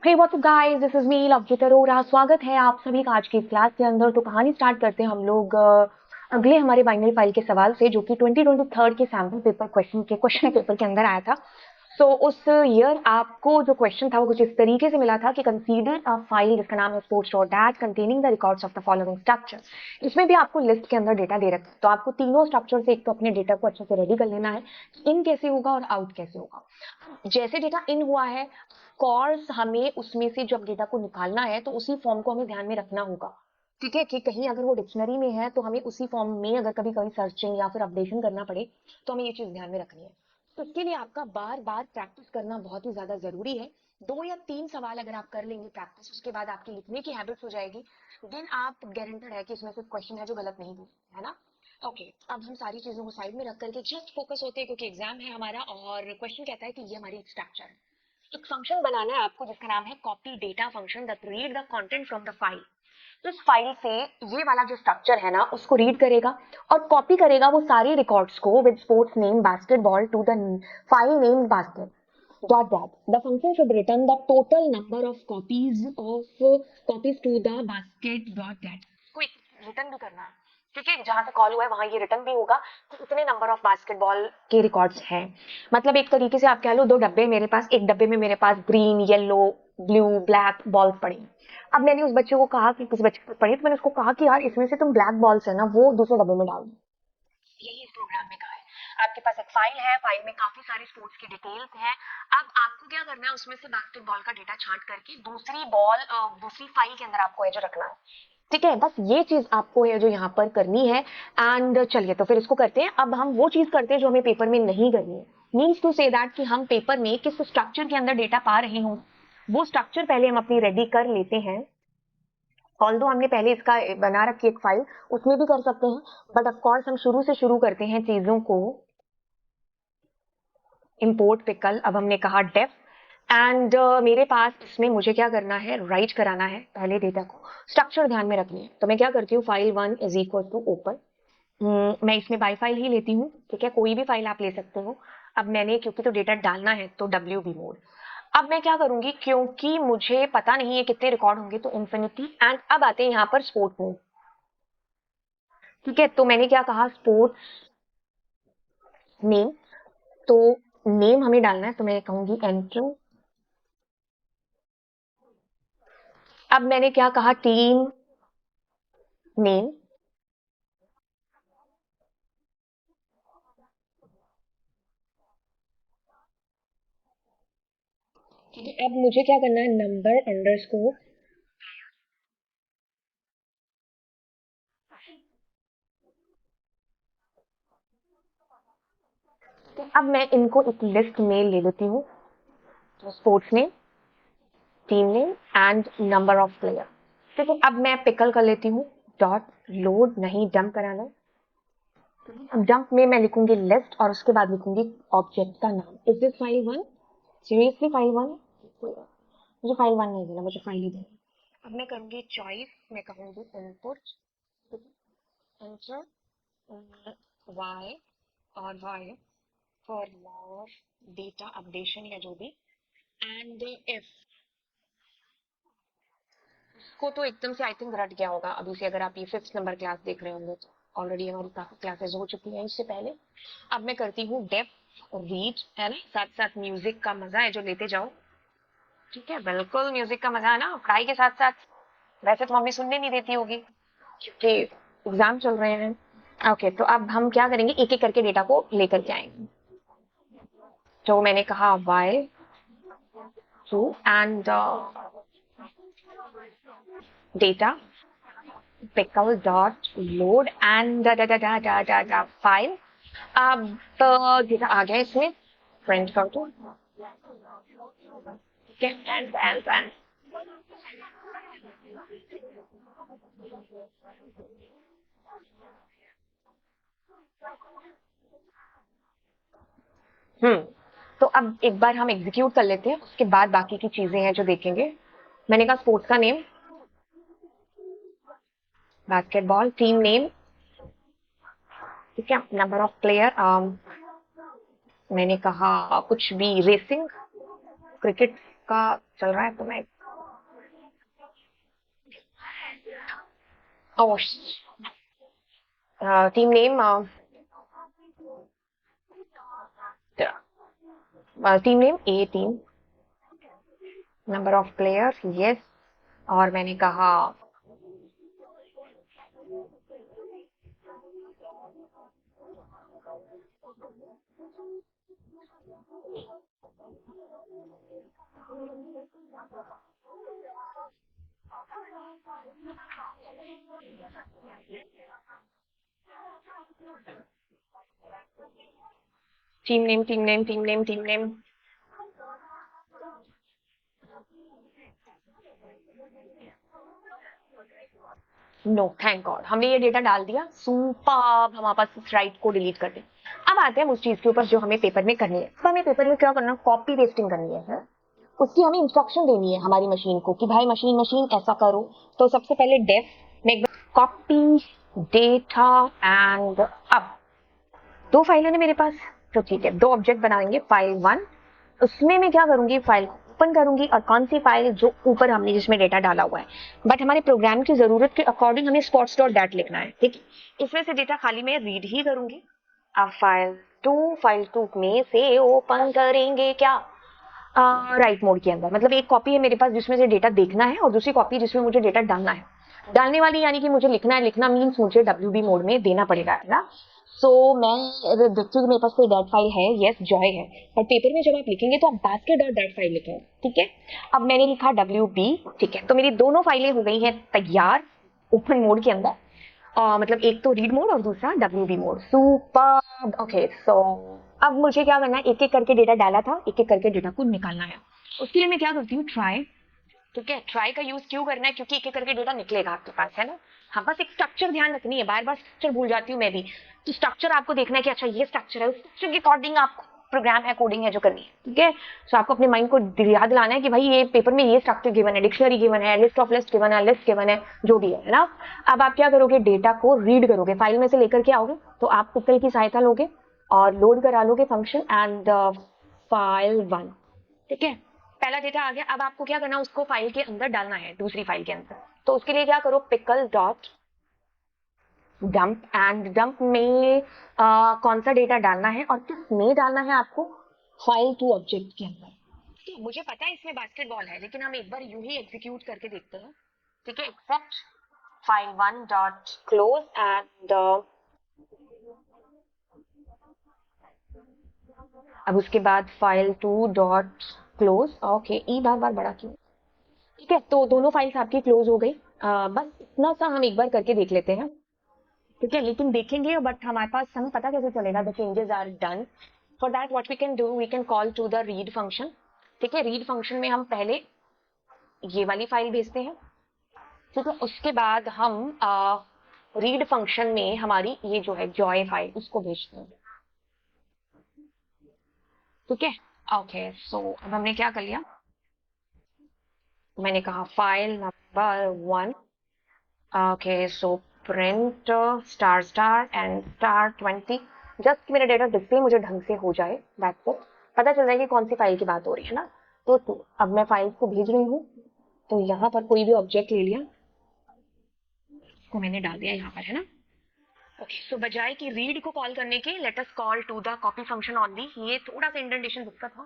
Hey what's up guys, this is me Lovejeet Arora. स्वागत है आप सभी का आज की क्लास के अंदर। तो कहानी स्टार्ट करते हैं हम लोग अगले हमारे बाइनरी फाइल के सवाल से, जो कि 2023 के सैम्पल पेपर क्वेश्चन पेपर के अंदर आया था। सो उस ईयर आपको जो क्वेश्चन था वो कुछ इस तरीके से मिला था कि कंसीडर अ फाइल जिसका नाम है sports dot that containing the records of the following structure. इसमें भी आपको लिस्ट के अंदर डेटा दे रखा है, तो आपको तीनों स्ट्रक्चर से एक तो अपने डेटा को अच्छे से रेडी कर लेना है, इन कैसे होगा और आउट कैसे होगा। जैसे डेटा इन हुआ है, कोर्स हमें उसमें से जब डेटा को निकालना है तो उसी फॉर्म को हमें ध्यान में रखना होगा। ठीक है, कि कहीं अगर वो डिक्शनरी में है तो हमें उसी फॉर्म में अगर कभी कभी सर्चिंग या फिर अपडेशन करना पड़े तो हमें ये चीज ध्यान में रखनी है। तो इसके लिए आपका बार बार प्रैक्टिस करना बहुत ही ज्यादा जरूरी है। 2 या 3 सवाल अगर आप कर लेंगे प्रैक्टिस, उसके बाद आपकी लिखने की हैबिट हो जाएगी। देन आप गारंटेड है कि इसमें से क्वेश्चन है जो गलत नहीं होगा, है ना। ओके, अब हम सारी चीजों को साइड में रख करके जस्ट फोकस होते हैं, क्योंकि एग्जाम है हमारा और क्वेश्चन कहता है कि ये हमारी स्ट्रक्चर है। एक फंक्शन बनाना है आपको जिसका नाम है copy data function that read the content from the file. तो इस फाइल से ये वाला जो स्ट्रक्चर है ना उसको रीड करेगा और कॉपी करेगा वो सारे रिकॉर्ड्स को with sports name basketball to the file name basket dot that. The function should return the total number of copies to the basket dot that. Quick return भी करना है, क्योंकि जहां से कॉल हुआ है वहां ये रिटर्न भी होगा कि इतने नंबर ऑफ बास्केटबॉल के रिकॉर्ड्स हैं। मतलब एक तरीके से आप कह लो 2 डब्बे मेरे पास, एक डब्बे में मेरे पास green yellow blue black balls पड़ी। अब मैंने उस बच्चे को कहा कि किसी बच्चे को पड़ी, तो मैंने उसको कहा कि यार इसमें से तुम ब्लैक बॉल्स है ना वो दूसरे डब्बे में डाल दो। यही इस प्रोग्राम में कहा है। आपके पास एक फाइल है, फाइल में काफी सारी स्पोर्ट्स की डिटेल्स हैं। अब आपको क्या करना है, उसमें से बास्केटबॉल का डेटा छांट करके दूसरी बॉल दूसरी फाइल के अंदर आपको है जो रखना है। ठीक है, बस ये चीज आपको है जो यहाँ पर करनी है। एंड चलिए तो फिर इसको करते हैं। अब हम वो चीज करते हैं जो हमें पेपर में नहीं करनी है। मीन्स टू से दैट कि हम पेपर में किस स्ट्रक्चर के अंदर डेटा पा रहे हों, वो स्ट्रक्चर पहले हम अपनी रेडी कर लेते हैं। ऑल्दो हमने पहले इसका बना रखी एक फाइल, उसमें भी कर सकते हैं, बट ऑफकोर्स हम शुरू से शुरू करते हैं चीजों को। इंपोर्ट पिकल, अब हमने कहा डेफ एंड मेरे पास इसमें मुझे क्या करना है, राइट कराना है पहले डेटा को। स्ट्रक्चर ध्यान में रखनी है, तो मैं क्या करती हूँ, file 1 is equal to open. मैं इसमें बाई फाइल ही लेती हूँ, ठीक है, कोई भी फाइल आप ले सकते हो। अब मैंने क्योंकि तो डेटा डालना है तो WB मोड। अब मैं क्या करूंगी, क्योंकि मुझे पता नहीं है कितने रिकॉर्ड होंगे, तो इन्फिनिटी एंड अब आते हैं यहाँ पर स्पोर्ट मोड। ठीक है, तो मैंने क्या कहा, स्पोर्ट्स नेम। तो नेम हमें डालना है, तो मैं कहूंगी एंटर। अब मैंने क्या कहा, टीम नेम। ठीक है, अब मुझे क्या करना है, नंबर अंडरस्कोर। तो अब मैं इनको एक लिस्ट में ले लेती हूँ, तो sports name, team name and number of player. ठीक है, अब मैं पिकल कर लेती हूँ, डॉट लोड नहीं डंप कराना। अब डंप में मैं लिखूंगी लिस्ट और उसके बाद लिखूंगी ऑब्जेक्ट का नाम। Is this file 1? Seriously file 1? मुझे फाइल 1 नहीं देना, मुझे फाइल ही देना। अब मैं करूंगी चॉइस, मैं कहूंगी इनपुट, एंटर, वाई और Y for more data updation या जो भी, एंड इफ। इसको तो एकदम से आई थिंक रट गया होगा अभी से, अगर आप ये 5th नंबर क्लास देख रहे होंगे तो। ऑलरेडी हमारी काफी क्लासेस हो चुकी हैं इससे पहले। अब मैं करती हूँ डेफ रीड, है ना, साथ साथ म्यूजिक का मजा है जो लेते जाओ। ठीक है, बिल्कुल म्यूजिक का मजा है ना पढ़ाई के साथ साथ। वैसे तो मम्मी सुनने नहीं देती होगी क्योंकि एग्जाम चल रहे हैं। ओके, तो अब हम क्या करेंगे, एक एक करके डेटा को लेकर के आएंगे। तो मैंने कहा Y two and data pickle dot load and da file। अब डेटा आ गया इसमें, प्रिंट कर दो। ठीक है, एंड तो अब एक बार हम एग्जीक्यूट कर लेते हैं, उसके बाद बाकी की चीजें हैं जो देखेंगे। मैंने कहा स्पोर्ट्स का नेम बास्केटबॉल, टीम नेम, ठीक है, नंबर ऑफ प्लेयर, मैंने कहा कुछ भी रेसिंग क्रिकेट आपका चल रहा है तो मैं team name A team, number of players yes, और मैंने कहा team name. No thank God, हमने ये डेटा डाल दिया, सुपर्ब, हमारे पास इस राइट को डिलीट कर दे। अब आते हैं उस चीज के ऊपर जो हमें पेपर में करनी है। अब हमें पेपर में क्या करना है, कॉपी पेस्टिंग करनी है। उसकी हमें इंस्ट्रक्शन देनी है हमारी मशीन को कि भाई मशीन ऐसा करो। तो सबसे पहले डेफ में कॉपी डेटा एंड अब दो फाइलें हैं मेरे पास, तो ठीक है, दो ऑब्जेक्ट बनाएंगे। फाइल 1, उसमें मैं क्या करूंगी, फाइल ओपन करूंगी, और कौन सी फाइल, जो ऊपर हमने जिसमें डेटा डाला हुआ है। बट हमारे प्रोग्राम की जरूरत के अकॉर्डिंग हमें स्पॉट्स डॉट डैट लिखना है, ठीक है। इसमें से डेटा खाली मैं रीड ही करूंगी। अब फाइल टू में से ओपन करेंगे क्या, राइट मोड के अंदर। मतलब एक कॉपी है मेरे पास जिसमें से डेटा देखना है, और दूसरी कॉपी जिसमें मुझे डेटा डालना है। डालने वाली यानी कि मुझे लिखना है, लिखना मीन्स मुझे WB मोड में देना पड़ेगा, है ना। सो मैं देखती हूँ मेरे पास कोई डॉट फाइल है, यस जॉय है। और पेपर में जब आप लिखेंगे तो आप बास्केट डॉट डॉट फाइल लिखें, ठीक है। अब मैंने लिखा WB, ठीक है। तो मेरी दोनों फाइलें हो गई हैं तैयार ओपन मोड के अंदर। मतलब एक तो रीड मोड और दूसरा WB मोड, सुपर। ओके, सो अब मुझे क्या करना है, एक एक करके डेटा डाला था, एक एक करके डेटा को निकालना है। उसके लिए मैं क्या करती हूँ, ट्राई, ठीक है। ट्राई का यूज क्यों करना है, क्योंकि एक एक करके डेटा निकलेगा आपके पास, है ना। हाँ, बस एक स्ट्रक्चर ध्यान रखनी है, बार बार स्ट्रक्चर भूल जाती हूँ मैं भी। तो स्ट्रक्चर आपको देखना है कि अच्छा ये स्ट्रक्चर है, उस स्ट्रक्चर के अकॉर्डिंग आपको प्रोग्राम है, कोडिंग है जो करनी है, ठीक है। सो आपको अपने माइंड को याद दिलाना है कि भाई ये पेपर में ये स्ट्रक्चर गिवन है, डिक्शनरी गिवन है, लिस्ट ऑफ लिस्ट गिवन है, लिस्ट गिवन है, जो भी है ना। अब आप क्या करोगे, डेटा को रीड करोगे, फाइल में से लेकर के आओगे, तो आप पिकल की सहायता लोगे और लोड करा लोगे फंक्शन एंड फाइल 1, ठीक है। पहला डेटा आ गया। अब आपको क्या करना है, उसको फाइल के अंदर डालना है, दूसरी फाइल के अंदर। तो उसके लिए क्या करो, pickle dot dump, and dump में कौन सा डेटा डालना है और किस में डालना है आपको, फाइल 2 ऑब्जेक्ट के अंदर। ठीक है, मुझे पता है इसमें बास्केटबॉल है, लेकिन हम एक बार यूं ही एग्जीक्यूट करके देखते हैं, ठीक है। Except file 1 dot close and अब उसके बाद फाइल 2 डॉट क्लोज। ओके, ई बार बार बड़ा क्यों, ठीक है। तो दोनों फाइल्स आपकी क्लोज हो गई। बस इतना सा हम एक बार करके देख लेते हैं, ठीक है। लेकिन देखेंगे, बट हमारे पास हमें पता कैसे चलेगा the changes are done. For that what we can do, we can call to the read function, ठीक है। रीड फंक्शन में हम पहले ये वाली फाइल भेजते हैं, ठीक है। उसके बाद हम रीड फंक्शन में हमारी ये जो है जॉय फाइल उसको भेजते हैं, ठीक है। ओके, सो अब हमने क्या कर लिया, मैंने कहा file number 1, okay, so print star star and star 20, just मेरा डेटा डिस्प्ले मुझे ढंग से हो जाए, दैट्स इट। पता चल जाएगी कौन सी फाइल की बात हो रही है ना। तो अब मैं फाइल को भेज रही हूँ, तो यहाँ पर कोई भी ऑब्जेक्ट ले लिया, को मैंने डाल दिया यहाँ पर, है ना। ओके, सो बजाय कि रीड को कॉल करने के, let us call to the copy function only. ये थोड़ा सा इंडेंटेशन दिक्कत हो,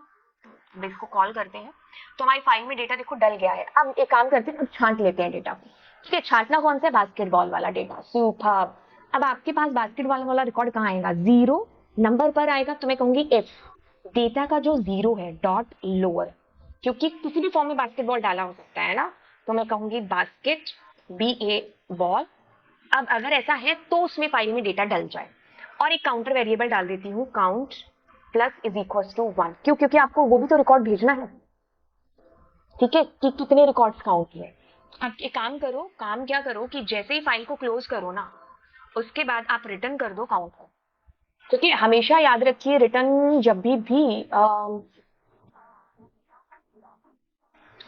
अब इसको कॉल करते हैं। तो हमारी फाइल में डेटा देखो डल गया है। अब एक काम करते हैं, अब छांट लेते हैं डेटा को, ठीक है। छांटना कौन सा है, बास्केटबॉल वाला डेटा, सुपर्ब। अब आपके पास बास्केटबॉल वाला रिकॉर्ड कहाँ आएगा, 0 नंबर पर आएगा। तो मैं कहूंगी इफ डेटा का जो 0 है डॉट लोअर, क्योंकि किसी भी फॉर्म में बास्केटबॉल डाला हो सकता है ना। तो मैं कहूंगी बास्केट BA बॉल। अब अगर ऐसा है तो उसमें फाइल में डेटा डल जाए, और एक काउंटर वेरिएबल डाल देती हूँ, count plus is equal to 1, क्यों, क्योंकि आपको वो भी तो रिकॉर्ड भेजना है, ठीक है, कि कितने रिकॉर्ड्स काउंट हुए। अब एक काम करो, काम क्या करो कि जैसे ही फाइल को क्लोज करो ना, उसके बाद आप रिटर्न कर दो काउंट को, क्योंकि हमेशा याद रखिए रिटर्न जब भी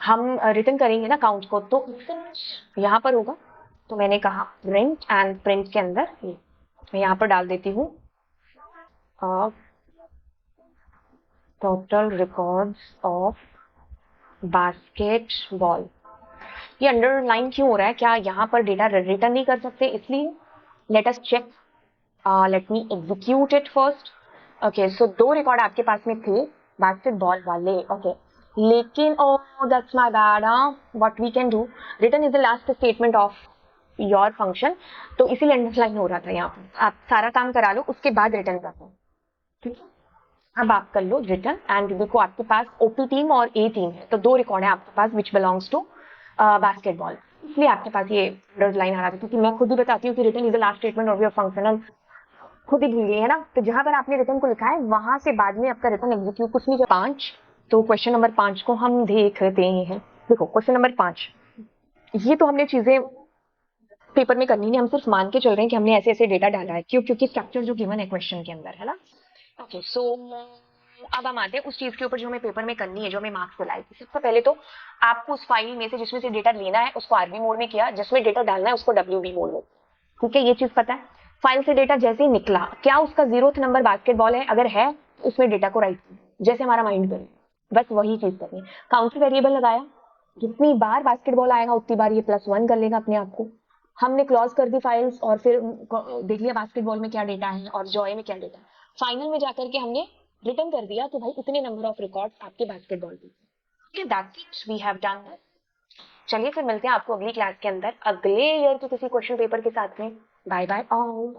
हम रिटर्न करेंगे ना काउंट को, तो यहाँ पर होगा। तो मैंने कहा प्रिंट, एंड प्रिंट के अंदर मैं यहाँ पर डाल देती हूँ टोटल रिकॉर्ड्स ऑफ बास्केटबॉल। ये अंडरलाइन क्यों हो रहा है? क्या यहाँ पर डेटा रिटर्न नहीं कर सकते इसलिए? Let us check, let me execute it first. Okay, so 2 record आपके पास में थे बास्केटबॉल वाले। ओके, लेकिन that's my bad. What we can do, return is the last statement of your function, तो इसीलिए अंडरलाइन हो रहा था यहाँ पर। आप सारा काम करा लो, उसके बाद रिटर्न कर दो, ठीक है? अब आप कर लो रिटर्न, एंड देखो आपके पास ओपी टीम और ए टीम है, तो 2 रिकॉर्ड है आपके पास विच बिलोंग्स टू बास्केटबॉल, इसलिए आपके पास ये अंडरलाइन आ रहा था, क्योंकि मैं खुद ही बताती हूँ कि return is the last statement of your functional, खुद ही भूल गई है ना। तो जहां पर आपने रिटर्न को लिखा है वहां से बाद में आपका रिटर्न एग्जीक्यूट कुछ नहीं। 5, तो क्वेश्चन नंबर 5 को हम देखते हैं। देखो क्वेश्चन नंबर 5, ये तो हमने चीजें पेपर में करनी नहीं, हम सिर्फ मान के चल रहे हैं कि हमने ऐसे ऐसे डेटा डाला है। क्यों? क्योंकि स्ट्रक्चर जो गिवन है क्वेश्चन के अंदर, है ना। ओके, सो अब हम आते हैं उस चीज के ऊपर जो हमें पेपर में करनी है, जो हमें मार्क्स दिलाएगी। सबसे पहले तो आपको उस फाइल में से जिसमें से डेटा लेना है उसको आरबी मोड में किया, जिसमें डेटा डालना है उसको डब्ल्यूबी मोड में, ठीक है? ये चीज पता है। फाइल से डेटा जैसे ही निकला, क्या उसका 0th नंबर बास्केटबॉल है? अगर है उसमें डेटा को राइट जैसे हमारा माइंड करे, बस वही चीज करनी है। काउंटर वेरिएबल लगाया, जितनी बार बास्केटबॉल आएगा उतनी बार ये +1 कर लेगा अपने आप को। हमने क्लोज कर दी फाइल्स और फिर देख लिया बास्केटबॉल में क्या डेटा है और जॉय में क्या डेटा है। फाइनल में जाकर के हमने रिटर्न कर दिया कि भाई इतने नंबर ऑफ रिकॉर्ड्स आपके बास्केटबॉल पे। That's it, we have done that. चलिए फिर मिलते हैं आपको अगली क्लास के अंदर अगले ईयर के किसी क्वेश्चन पेपर के साथ में। Bye bye all.